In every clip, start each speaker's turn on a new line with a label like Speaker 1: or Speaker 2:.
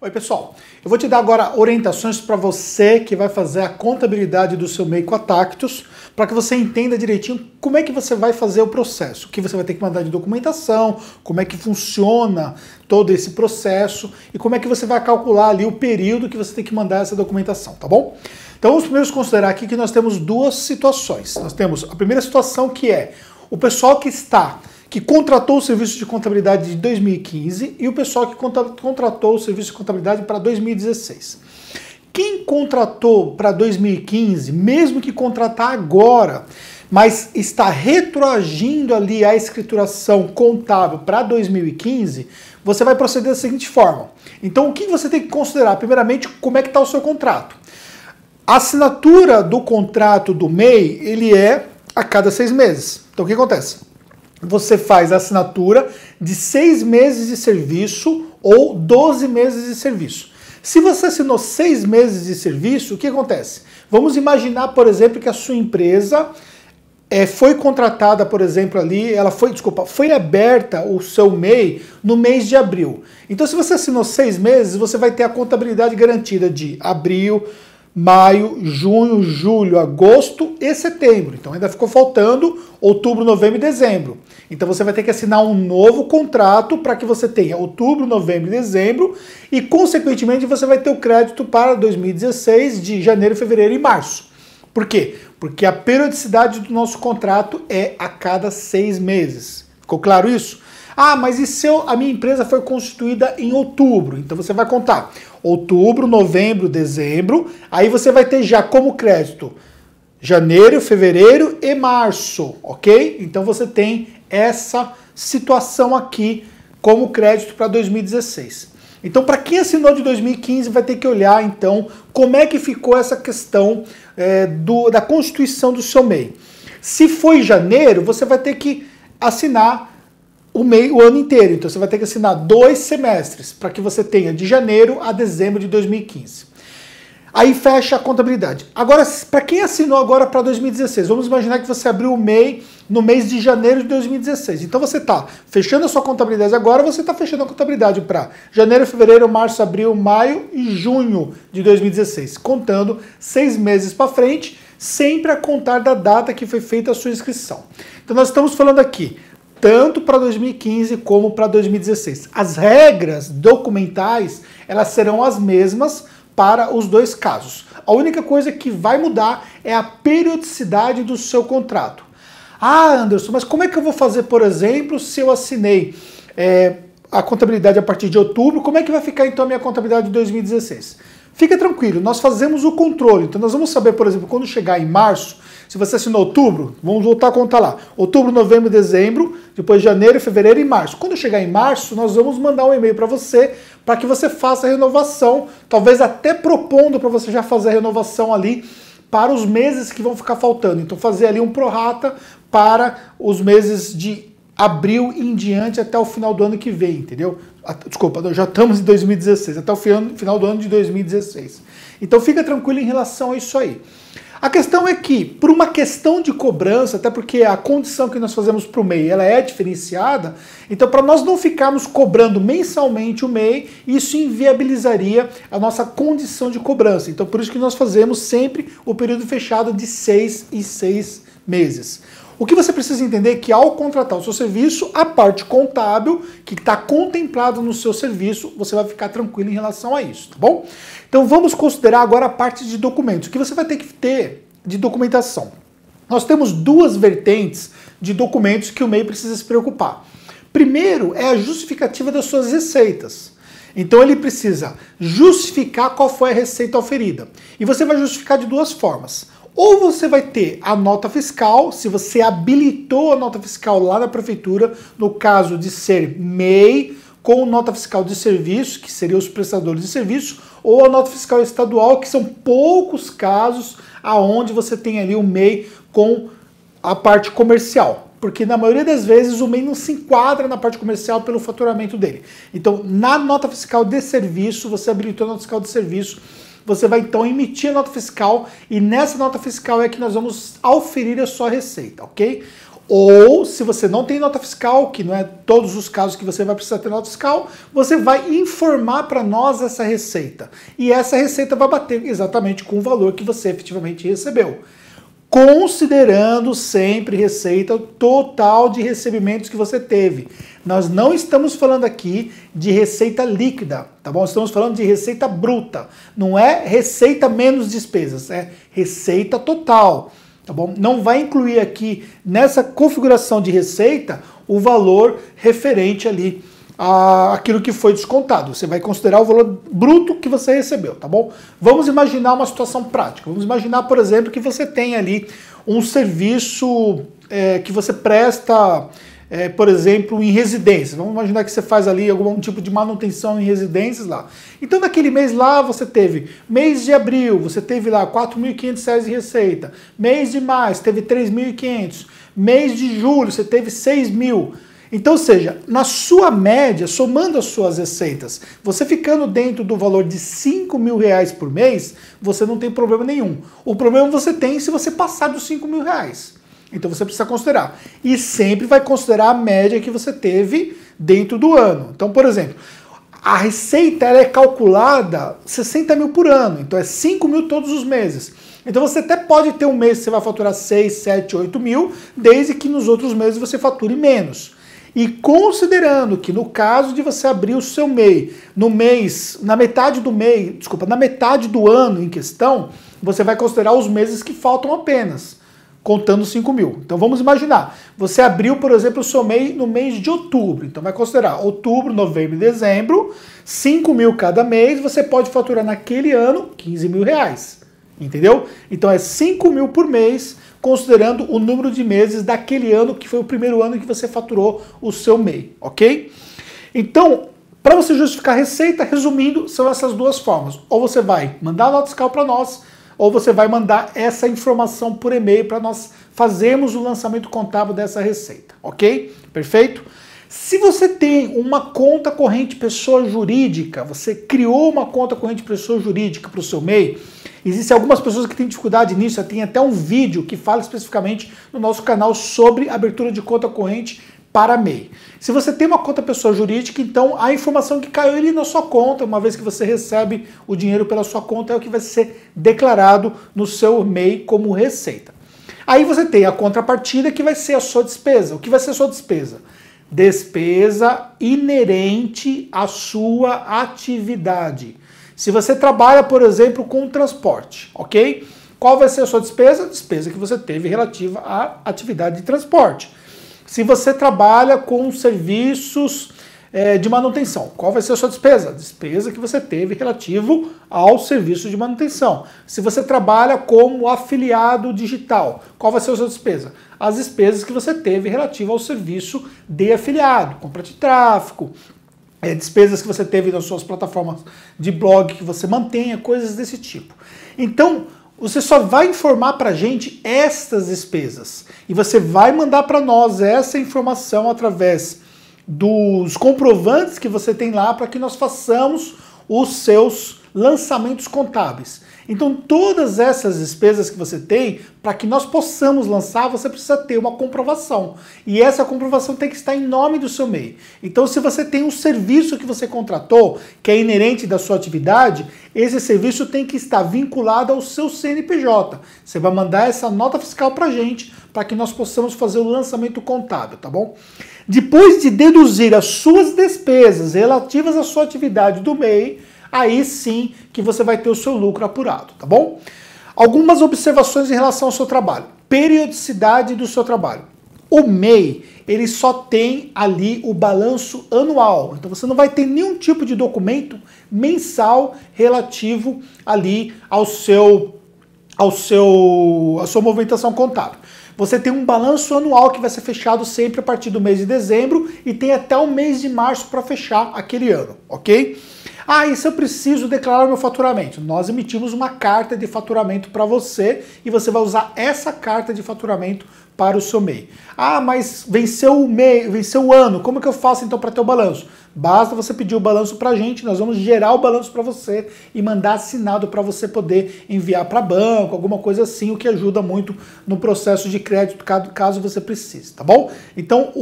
Speaker 1: Oi pessoal, eu vou te dar agora orientações para você que vai fazer a contabilidade do seu MEI com a Tactus, para que você entenda direitinho como é que você vai fazer o processo, o que você vai ter que mandar de documentação, como é que funciona todo esse processo e como é que você vai calcular ali o período que você tem que mandar essa documentação, tá bom? Então vamos primeiro considerar aqui que nós temos duas situações. Nós temos a primeira situação que é o pessoal que contratou o serviço de contabilidade de 2015 e o pessoal que contratou o serviço de contabilidade para 2016. Quem contratou para 2015, mesmo que contratar agora, mas está retroagindo ali a escrituração contábil para 2015, você vai proceder da seguinte forma. Então o que você tem que considerar? Primeiramente, como é que está o seu contrato. A assinatura do contrato do MEI, ele é a cada 6 meses. Então o que acontece? Você faz a assinatura de 6 meses de serviço ou 12 meses de serviço. Se você assinou 6 meses de serviço, o que acontece? Vamos imaginar, por exemplo, que a sua empresa foi contratada, por exemplo, ali, foi aberta o seu MEI no mês de abril. Então, se você assinou 6 meses, você vai ter a contabilidade garantida de abril, maio, junho, julho, agosto e setembro. Então ainda ficou faltando outubro, novembro e dezembro. Então você vai ter que assinar um novo contrato para que você tenha outubro, novembro e dezembro e, consequentemente, você vai ter o crédito para 2016 de janeiro, fevereiro e março. Por quê? Porque a periodicidade do nosso contrato é a cada 6 meses. Ficou claro isso? Ah, mas e se a minha empresa foi constituída em outubro? Então você vai contar outubro, novembro, dezembro, aí você vai ter já como crédito janeiro, fevereiro e março, ok? Então você tem essa situação aqui como crédito para 2016. Então, para quem assinou de 2015, vai ter que olhar, então, como é que ficou essa questão da constituição do seu MEI. Se foi janeiro, você vai ter que assinar o ano inteiro. Então você vai ter que assinar 2 semestres para que você tenha de janeiro a dezembro de 2015. Aí fecha a contabilidade. Agora, para quem assinou agora para 2016, vamos imaginar que você abriu o MEI no mês de janeiro de 2016. Então você está fechando a sua contabilidade agora, você está fechando a contabilidade para janeiro, fevereiro, março, abril, maio e junho de 2016, contando 6 meses para frente, sempre a contar da data que foi feita a sua inscrição. Então nós estamos falando aqui tanto para 2015 como para 2016. As regras documentais, elas serão as mesmas para os dois casos. A única coisa que vai mudar é a periodicidade do seu contrato. Ah, Anderson, mas como é que eu vou fazer, por exemplo, se eu assinei a contabilidade a partir de outubro, como é que vai ficar então a minha contabilidade de 2016? Fica tranquilo, nós fazemos o controle. Então nós vamos saber, por exemplo, quando chegar em março, se você assinou outubro, vamos voltar a contar lá. Outubro, novembro, dezembro, depois janeiro, fevereiro e março. Quando chegar em março, nós vamos mandar um e-mail para você para que você faça a renovação, talvez até propondo para você já fazer a renovação ali para os meses que vão ficar faltando. Então fazer ali um prorata para os meses de abril em diante até o final do ano que vem, entendeu? Desculpa, já estamos em 2016, até o final do ano de 2016. Então fica tranquilo em relação a isso aí. A questão é que, por uma questão de cobrança, até porque a condição que nós fazemos para o MEI ela é diferenciada, então para nós não ficarmos cobrando mensalmente o MEI, isso inviabilizaria a nossa condição de cobrança. Então por isso que nós fazemos sempre o período fechado de 6 e 6 meses. O que você precisa entender é que ao contratar o seu serviço, a parte contábil que está contemplada no seu serviço, você vai ficar tranquilo em relação a isso, tá bom? Então vamos considerar agora a parte de documentos. O que você vai ter que ter de documentação? Nós temos 2 vertentes de documentos que o MEI precisa se preocupar. Primeiro é a justificativa das suas receitas. Então ele precisa justificar qual foi a receita oferida. E você vai justificar de 2 formas. Ou você vai ter a nota fiscal, se você habilitou a nota fiscal lá na prefeitura, no caso de ser MEI, com nota fiscal de serviço, que seriam os prestadores de serviço, ou a nota fiscal estadual, que são poucos casos aonde você tem ali o MEI com a parte comercial. Porque na maioria das vezes o MEI não se enquadra na parte comercial pelo faturamento dele. Então, na nota fiscal de serviço, você habilitou a nota fiscal de serviço, você vai então emitir a nota fiscal e nessa nota fiscal é que nós vamos auferir a sua receita, ok? Ou, se você não tem nota fiscal, que não é todos os casos que você vai precisar ter nota fiscal, você vai informar para nós essa receita. E essa receita vai bater exatamente com o valor que você efetivamente recebeu. Considerando sempre receita total de recebimentos que você teve. Nós não estamos falando aqui de receita líquida, tá bom? Estamos falando de receita bruta. Não é receita menos despesas, é receita total. Tá bom? Não vai incluir aqui nessa configuração de receita o valor referente ali àquilo que foi descontado. Você vai considerar o valor bruto que você recebeu, tá bom? Vamos imaginar uma situação prática. Vamos imaginar, por exemplo, que você tem ali um serviço que você presta, por exemplo, em residências. Vamos imaginar que você faz ali algum tipo de manutenção em residências lá. Então, naquele mês lá, você teve mês de abril, você teve lá R$ 4.500 de receita. Mês de maio, você teve 3.500. Mês de julho, você teve 6.000. Então, ou seja, na sua média, somando as suas receitas, você ficando dentro do valor de R$ 5.000 por mês, você não tem problema nenhum. O problema você tem se você passar dos R$ 5.000. Então você precisa considerar. E sempre vai considerar a média que você teve dentro do ano. Então, por exemplo, a receita ela é calculada 60 mil por ano. Então é 5 mil todos os meses. Então você até pode ter um mês que você vai faturar 6, 7, 8 mil, desde que nos outros meses você fature menos. E considerando que no caso de você abrir o seu MEI na metade do ano em questão, você vai considerar os meses que faltam apenas, contando 5 mil. Então vamos imaginar, você abriu, por exemplo, o seu MEI no mês de outubro. Então vai considerar outubro, novembro e dezembro, 5 mil cada mês, você pode faturar naquele ano 15 mil reais. Entendeu? Então é 5 mil por mês, considerando o número de meses daquele ano que foi o primeiro ano que você faturou o seu MEI, ok? Então, para você justificar a receita, resumindo, são essas duas formas. Ou você vai mandar a nota fiscal para nós, ou você vai mandar essa informação por e-mail para nós fazermos o lançamento contábil dessa receita, ok? Perfeito? Se você tem uma conta corrente pessoa jurídica, você criou uma conta corrente pessoa jurídica para o seu MEI, existem algumas pessoas que têm dificuldade nisso, tem até um vídeo que fala especificamente no nosso canal sobre abertura de conta corrente para MEI. Se você tem uma conta pessoa jurídica, então a informação que caiu ali na sua conta, uma vez que você recebe o dinheiro pela sua conta, é o que vai ser declarado no seu MEI como receita. Aí você tem a contrapartida que vai ser a sua despesa. O que vai ser a sua despesa? Despesa inerente à sua atividade. Se você trabalha, por exemplo, com transporte, ok? Qual vai ser a sua despesa? Despesa que você teve relativa à atividade de transporte. Se você trabalha com serviços de manutenção, qual vai ser a sua despesa? Despesa que você teve relativo ao serviço de manutenção. Se você trabalha como afiliado digital, qual vai ser a sua despesa? As despesas que você teve relativo ao serviço de afiliado, compra de tráfego, despesas que você teve nas suas plataformas de blog que você mantenha, coisas desse tipo. Então, você só vai informar para a gente estas despesas e você vai mandar para nós essa informação através dos comprovantes que você tem lá para que nós façamos os seus lançamentos contábeis. Então, todas essas despesas que você tem, para que nós possamos lançar, você precisa ter uma comprovação. E essa comprovação tem que estar em nome do seu MEI. Então, se você tem um serviço que você contratou, que é inerente da sua atividade, esse serviço tem que estar vinculado ao seu CNPJ. Você vai mandar essa nota fiscal para a gente, para que nós possamos fazer o lançamento contábil, tá bom? Depois de deduzir as suas despesas relativas à sua atividade do MEI, aí sim que você vai ter o seu lucro apurado, tá bom? Algumas observações em relação ao seu trabalho. Periodicidade do seu trabalho. O MEI, ele só tem ali o balanço anual. Então você não vai ter nenhum tipo de documento mensal relativo ali à sua movimentação contábil. Você tem um balanço anual que vai ser fechado sempre a partir do mês de dezembro e tem até o mês de março para fechar aquele ano, ok? Ah, e se eu preciso declarar meu faturamento? Nós emitimos uma carta de faturamento para você e você vai usar essa carta de faturamento para o seu MEI. Ah, mas venceu o MEI, venceu o ano, como que eu faço então para ter o balanço? Basta você pedir o balanço para a gente, nós vamos gerar o balanço para você e mandar assinado para você poder enviar para banco, alguma coisa assim, o que ajuda muito no processo de crédito, caso você precise, tá bom? Então,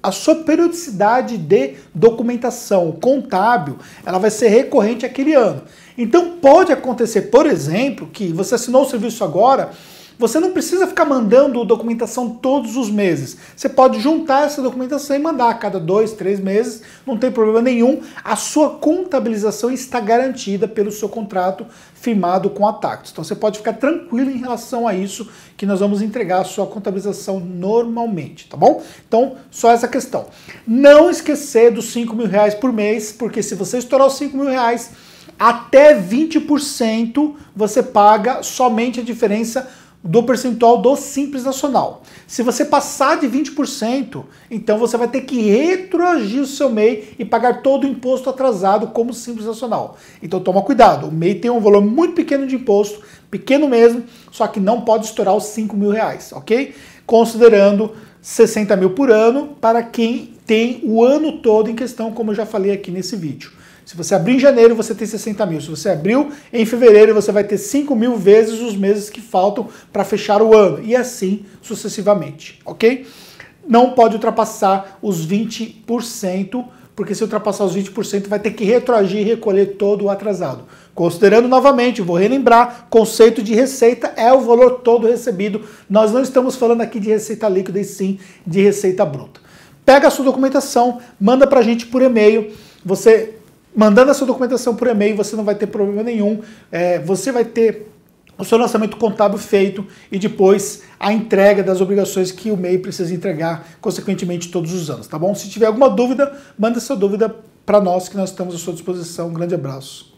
Speaker 1: a sua periodicidade de documentação contábil, ela vai ser recorrente aquele ano. Então pode acontecer, por exemplo, que você assinou o serviço agora, você não precisa ficar mandando documentação todos os meses. Você pode juntar essa documentação e mandar a cada 2, 3 meses, não tem problema nenhum. A sua contabilização está garantida pelo seu contrato firmado com a Tactus. Então você pode ficar tranquilo em relação a isso, que nós vamos entregar a sua contabilização normalmente, tá bom? Então, só essa questão. Não esquecer dos R$5.000 por mês, porque se você estourar os R$5.000, até 20% você paga somente a diferença do percentual do Simples Nacional. Se você passar de 20%, então você vai ter que retroagir o seu MEI e pagar todo o imposto atrasado como Simples Nacional. Então toma cuidado, o MEI tem um valor muito pequeno de imposto, pequeno mesmo, só que não pode estourar os R$5.000, ok? Considerando 60 mil por ano para quem tem o ano todo em questão, como eu já falei aqui nesse vídeo. Se você abrir em janeiro, você tem 60 mil. Se você abriu em fevereiro, você vai ter 5 mil vezes os meses que faltam para fechar o ano. E assim sucessivamente, ok? Não pode ultrapassar os 20%, porque se ultrapassar os 20%, vai ter que retroagir e recolher todo o atrasado. Considerando novamente, vou relembrar, conceito de receita é o valor todo recebido. Nós não estamos falando aqui de receita líquida, e sim de receita bruta. Pega a sua documentação, manda para a gente por e-mail. Você mandando a sua documentação por e-mail, você não vai ter problema nenhum. Você vai ter o seu lançamento contábil feito e depois a entrega das obrigações que o MEI precisa entregar, consequentemente, todos os anos, tá bom? Se tiver alguma dúvida, manda essa dúvida para nós, que nós estamos à sua disposição. Um grande abraço.